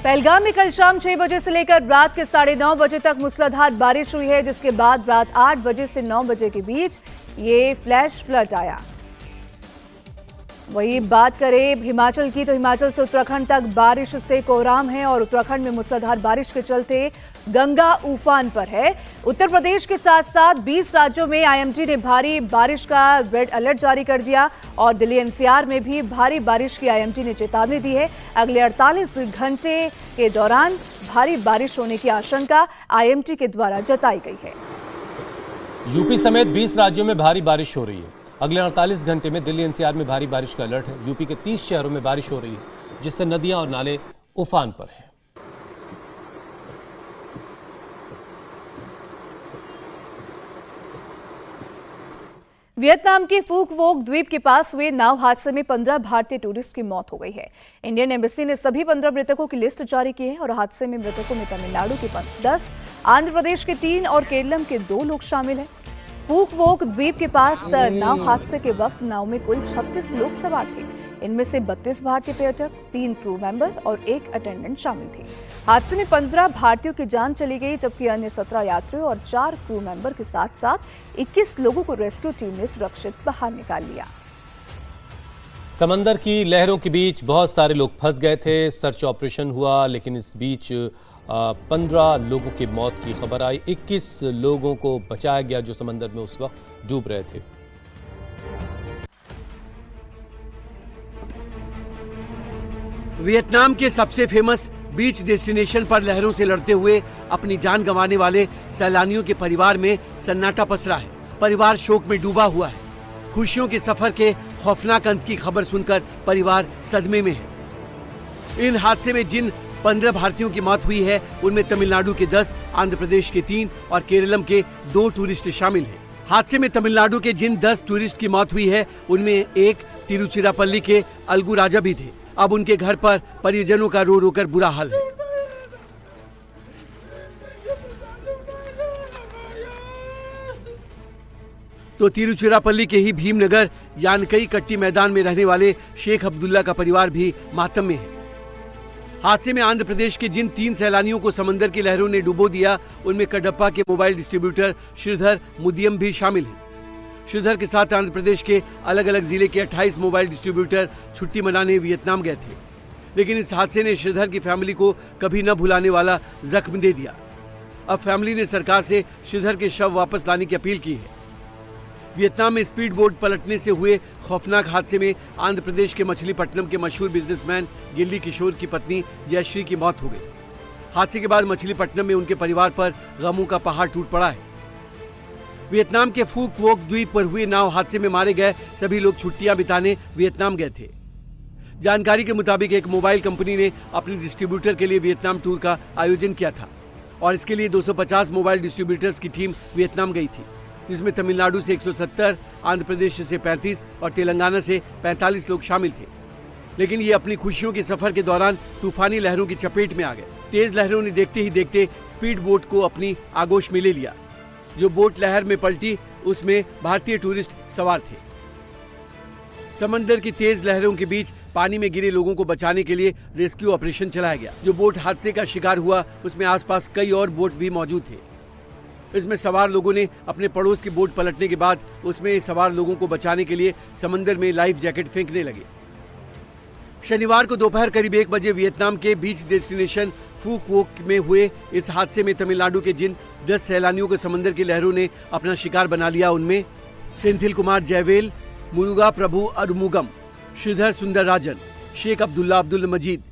पहलगाम में कल शाम 6 बजे से लेकर रात के 9:30 बजे तक मूसलाधार बारिश हुई है, जिसके बाद रात 8 बजे से 9 बजे के बीच ये फ्लैश फ्लड आया। वही बात करें हिमाचल की, तो हिमाचल से उत्तराखंड तक बारिश से कोहराम है और उत्तराखंड में मूसलाधार बारिश के चलते गंगा उफान पर है। उत्तर प्रदेश के साथ साथ 20 राज्यों में आईएमडी ने भारी बारिश का रेड अलर्ट जारी कर दिया और दिल्ली एनसीआर में भी भारी बारिश की आईएमडी ने चेतावनी दी है। अगले 48 घंटे के दौरान भारी बारिश होने की आशंका आईएमडी के द्वारा जताई गई है। यूपी समेत 20 राज्यों में भारी बारिश हो रही है। अगले 48 घंटे में दिल्ली एनसीआर में भारी बारिश का अलर्ट है। यूपी के 30 शहरों में बारिश हो रही है, जिससे नदियां और नाले उफान पर हैं। वियतनाम के फूक वोक द्वीप के पास हुए नाव हादसे में 15 भारतीय टूरिस्ट की मौत हो गई है। इंडियन एम्बेसी ने सभी 15 मृतकों की लिस्ट जारी की है और हादसे में मृतकों में तमिलनाडु के 10, आंध्र प्रदेश के 3 और केरलम के 2 लोग शामिल हैं। फूक वोक द्वीप के पास नाव हादसे के वक्त नाव में कुल 36 लोग सवार थे। इनमें से 32 भारतीय पर्यटक, 3 क्रू मेंबर और 1 अटेंडेंट शामिल थे। हादसे में 15 भारतीयों की जान चली गई, जबकि अन्य 17 यात्रियों और 4 क्रू मेंबर के साथ साथ 21 लोगों को रेस्क्यू टीम ने सुरक्षित बाहर निकाल लिया। समंदर की लहरों के बीच बहुत सारे लोग फंस गए थे। सर्च ऑपरेशन हुआ, लेकिन इस बीच 15 लोगों की मौत की खबर आई। 21 लोगों को बचाया गया जो समंदर में उस वक्त डूब रहे थे। वियतनाम के सबसे फेमस बीच डेस्टिनेशन पर लहरों से लड़ते हुए अपनी जान गंवाने वाले सैलानियों के परिवार में सन्नाटा पसरा है। परिवार शोक में डूबा हुआ है। खुशियों के सफर के खौफनाक अंत की खबर सुनकर परिवार सदमे में है। इन हादसे में जिन 15 भारतीयों की मौत हुई है, उनमें तमिलनाडु के 10, आंध्र प्रदेश के 3 और केरलम के 2 टूरिस्ट शामिल हैं। हादसे में तमिलनाडु के जिन 10 टूरिस्ट की मौत हुई है, उनमें एक तिरुचिरापल्ली के अलगू राजा भी थे। अब उनके घर पर परिजनों का रो रो कर बुरा हाल है। तो तिरुचिरापल्ली के ही भीमनगर यानकई कट्टी मैदान में रहने वाले शेख अब्दुल्ला का परिवार भी मातम में है। हादसे में आंध्र प्रदेश के जिन 3 सैलानियों को समंदर की लहरों ने डुबो दिया, उनमें कडप्पा के मोबाइल डिस्ट्रीब्यूटर श्रीधर मुदियम भी शामिल हैं। श्रीधर के साथ आंध्र प्रदेश के अलग अलग जिले के 28 मोबाइल डिस्ट्रीब्यूटर छुट्टी मनाने वियतनाम गए थे, लेकिन इस हादसे ने श्रीधर की फैमिली को कभी न भुलाने वाला जख्म दे दिया। अब फैमिली ने सरकार से श्रीधर के शव वापस लाने की अपील की है। वियतनाम में स्पीड बोट पलटने से हुए खौफनाक हादसे में आंध्र प्रदेश के मछलीपट्टनम के मशहूर बिजनेसमैन गिल्ली किशोर की पत्नी जयश्री की मौत हो गई। हादसे के बाद मछलीपट्टनम में उनके परिवार पर गमों का पहाड़ टूट पड़ा है। वियतनाम के फूक वोक द्वीप पर हुए नाव हादसे में मारे गए सभी लोग छुट्टियां बिताने वियतनाम गए थे। जानकारी के मुताबिक एक मोबाइल कंपनी ने अपने डिस्ट्रीब्यूटर के लिए वियतनाम टूर का आयोजन किया था और इसके लिए 250 मोबाइल डिस्ट्रीब्यूटर्स की टीम वियतनाम गई थी, जिसमें तमिलनाडु से 170, आंध्र प्रदेश से 35 और तेलंगाना से 45 लोग शामिल थे। लेकिन ये अपनी खुशियों के सफर के दौरान तूफानी लहरों की चपेट में आ गए। तेज लहरों ने देखते ही देखते स्पीड बोट को अपनी आगोश में ले लिया। जो बोट लहर में पलटी, उसमें भारतीय टूरिस्ट सवार थे। समंदर की तेज लहरों के बीच पानी में गिरे लोगों को बचाने के लिए रेस्क्यू ऑपरेशन चलाया गया। जो बोट हादसे का शिकार हुआ, उसमें आसपास कई और बोट भी मौजूद थे। इसमें सवार लोगों ने अपने पड़ोस की बोट पलटने के बाद उसमें सवार लोगों को बचाने के लिए समंदर में लाइफ जैकेट फेंकने लगे। शनिवार को दोपहर करीब 1 बजे वियतनाम के बीच डेस्टिनेशन फूक वोक में हुए इस हादसे में तमिलनाडु के जिन 10 सैलानियों को समंदर की लहरों ने अपना शिकार बना लिया, उनमें सेंथिल कुमार जयवेल, मुरुगा प्रभु अरुमुगम, श्रीधर सुंदरराजन, शेख अब्दुल्ला अब्दुल मजीद,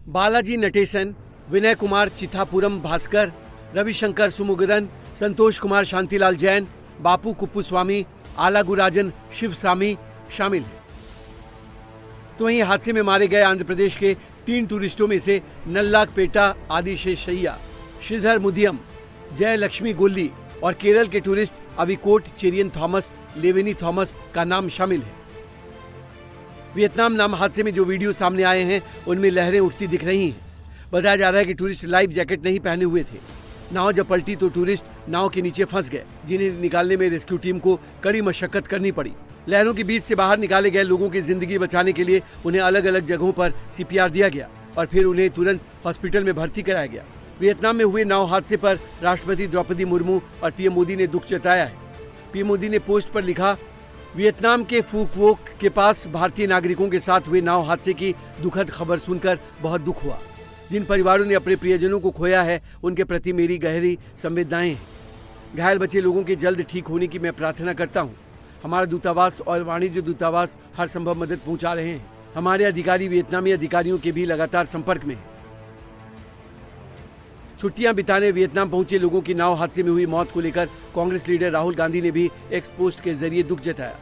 बालाजी नटेसन, विनय कुमार चिथापुरम भास्कर, रविशंकर सुमुगरन, संतोष कुमार शांतिलाल जैन, बापू कुप्पुस्वामी, आलागुराजन शिवस्वामी शामिल हैं। तो वहीं हादसे में मारे गए आंध्र प्रदेश के 3 टूरिस्टों में से नल्लाकपेटा आदिशेषैया, श्रीधर मुदियम, जय लक्ष्मी गोल्ली और केरल के टूरिस्ट अविकोट चेरियन थॉमस लेवेनी थॉमस का नाम शामिल है। वियतनाम नाम हादसे में जो वीडियो सामने आए हैं, उनमें लहरें उठती दिख रही हैं। बताया जा रहा है कि टूरिस्ट लाइफ जैकेट नहीं पहने हुए थे। नाव जब पलटी तो टूरिस्ट नाव के नीचे फंस गए, जिन्हें निकालने में रेस्क्यू टीम को कड़ी मशक्कत करनी पड़ी। लहरों के बीच से बाहर निकाले गए लोगों की जिंदगी बचाने के लिए उन्हें अलग अलग जगहों पर CPR दिया गया। और फिर उन्हें तुरंत हॉस्पिटल में भर्ती कराया गया। वियतनाम में हुए नाव हादसे पर राष्ट्रपति द्रौपदी मुर्मू और पीएम मोदी ने दुख जताया है। पीएम मोदी ने पोस्ट पर लिखा, वियतनाम के फू क्वोक के पास भारतीय नागरिकों के साथ हुए नाव हादसे की दुखद खबर सुनकर बहुत दुख हुआ। जिन परिवारों ने अपने प्रियजनों को खोया है, उनके प्रति मेरी गहरी संवेदनाएं हैं। घायल बचे लोगों के जल्द ठीक होने की मैं प्रार्थना करता हूं। हमारा दूतावास और वाणिज्य दूतावास हर संभव मदद पहुंचा रहे हैं। हमारे अधिकारी वियतनामी अधिकारियों के भी लगातार संपर्क में हैं। छुट्टियां बिताने वियतनाम पहुंचे लोगों की नाव हादसे में हुई मौत को लेकर कांग्रेस लीडर राहुल गांधी ने भी एक्स पोस्ट के जरिए दुख जताया।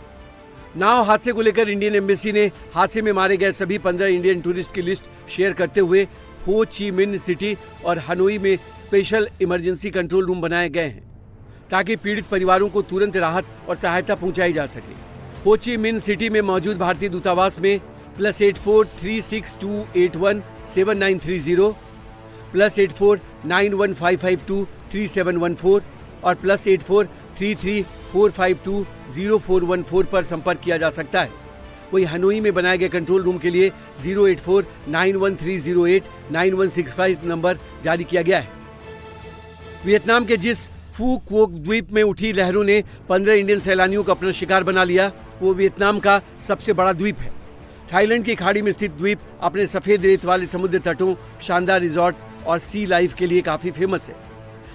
नाव हादसे को लेकर इंडियन एम्बेसी ने हादसे में मारे गए सभी 15 इंडियन टूरिस्ट की लिस्ट शेयर करते हुए हो ची मिन्ह सिटी और हनोई में स्पेशल इमरजेंसी कंट्रोल रूम बनाए गए हैं ताकि पीड़ित परिवारों को तुरंत राहत और सहायता पहुंचाई जा सके। हो ची मिन्ह सिटी में मौजूद भारतीय दूतावास में +84 36281 7930 +84 91552 3714 और +84 33452 0414 पर संपर्क किया जा सकता है। वहीं हनोई में बनाए गए कंट्रोल रूम के लिए 084 91308 9165 नंबर जारी किया गया है। वियतनाम के जिस फू क्वोक द्वीप में उठी लहरों ने 15 इंडियन सैलानियों को अपना शिकार बना लिया, वो वियतनाम का सबसे बड़ा द्वीप है। थाईलैंड की खाड़ी में स्थित द्वीप अपने सफेद रेत वाले समुद्र तटों, शानदार रिजॉर्ट्स और सी लाइफ के लिए काफी फेमस है।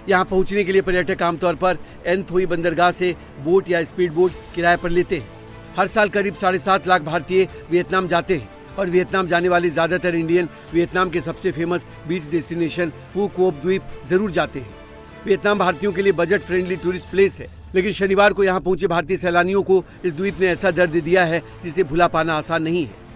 यहाँ पहुँचने के लिए पर्यटक आमतौर पर एनथोई बंदरगाह से बोट या स्पीड बोट किराए पर लेते हैं। हर साल करीब 7.5 लाख भारतीय वियतनाम जाते हैं और वियतनाम जाने वाले ज्यादातर इंडियन वियतनाम के सबसे फेमस बीच डेस्टिनेशन फू क्वोक द्वीप जरूर जाते हैं। वियतनाम भारतीयों के लिए बजट फ्रेंडली टूरिस्ट प्लेस है, लेकिन शनिवार को यहाँ पहुंचे भारतीय सैलानियों को इस द्वीप ने ऐसा दर्द दिया है जिसे भुला पाना आसान नहीं है।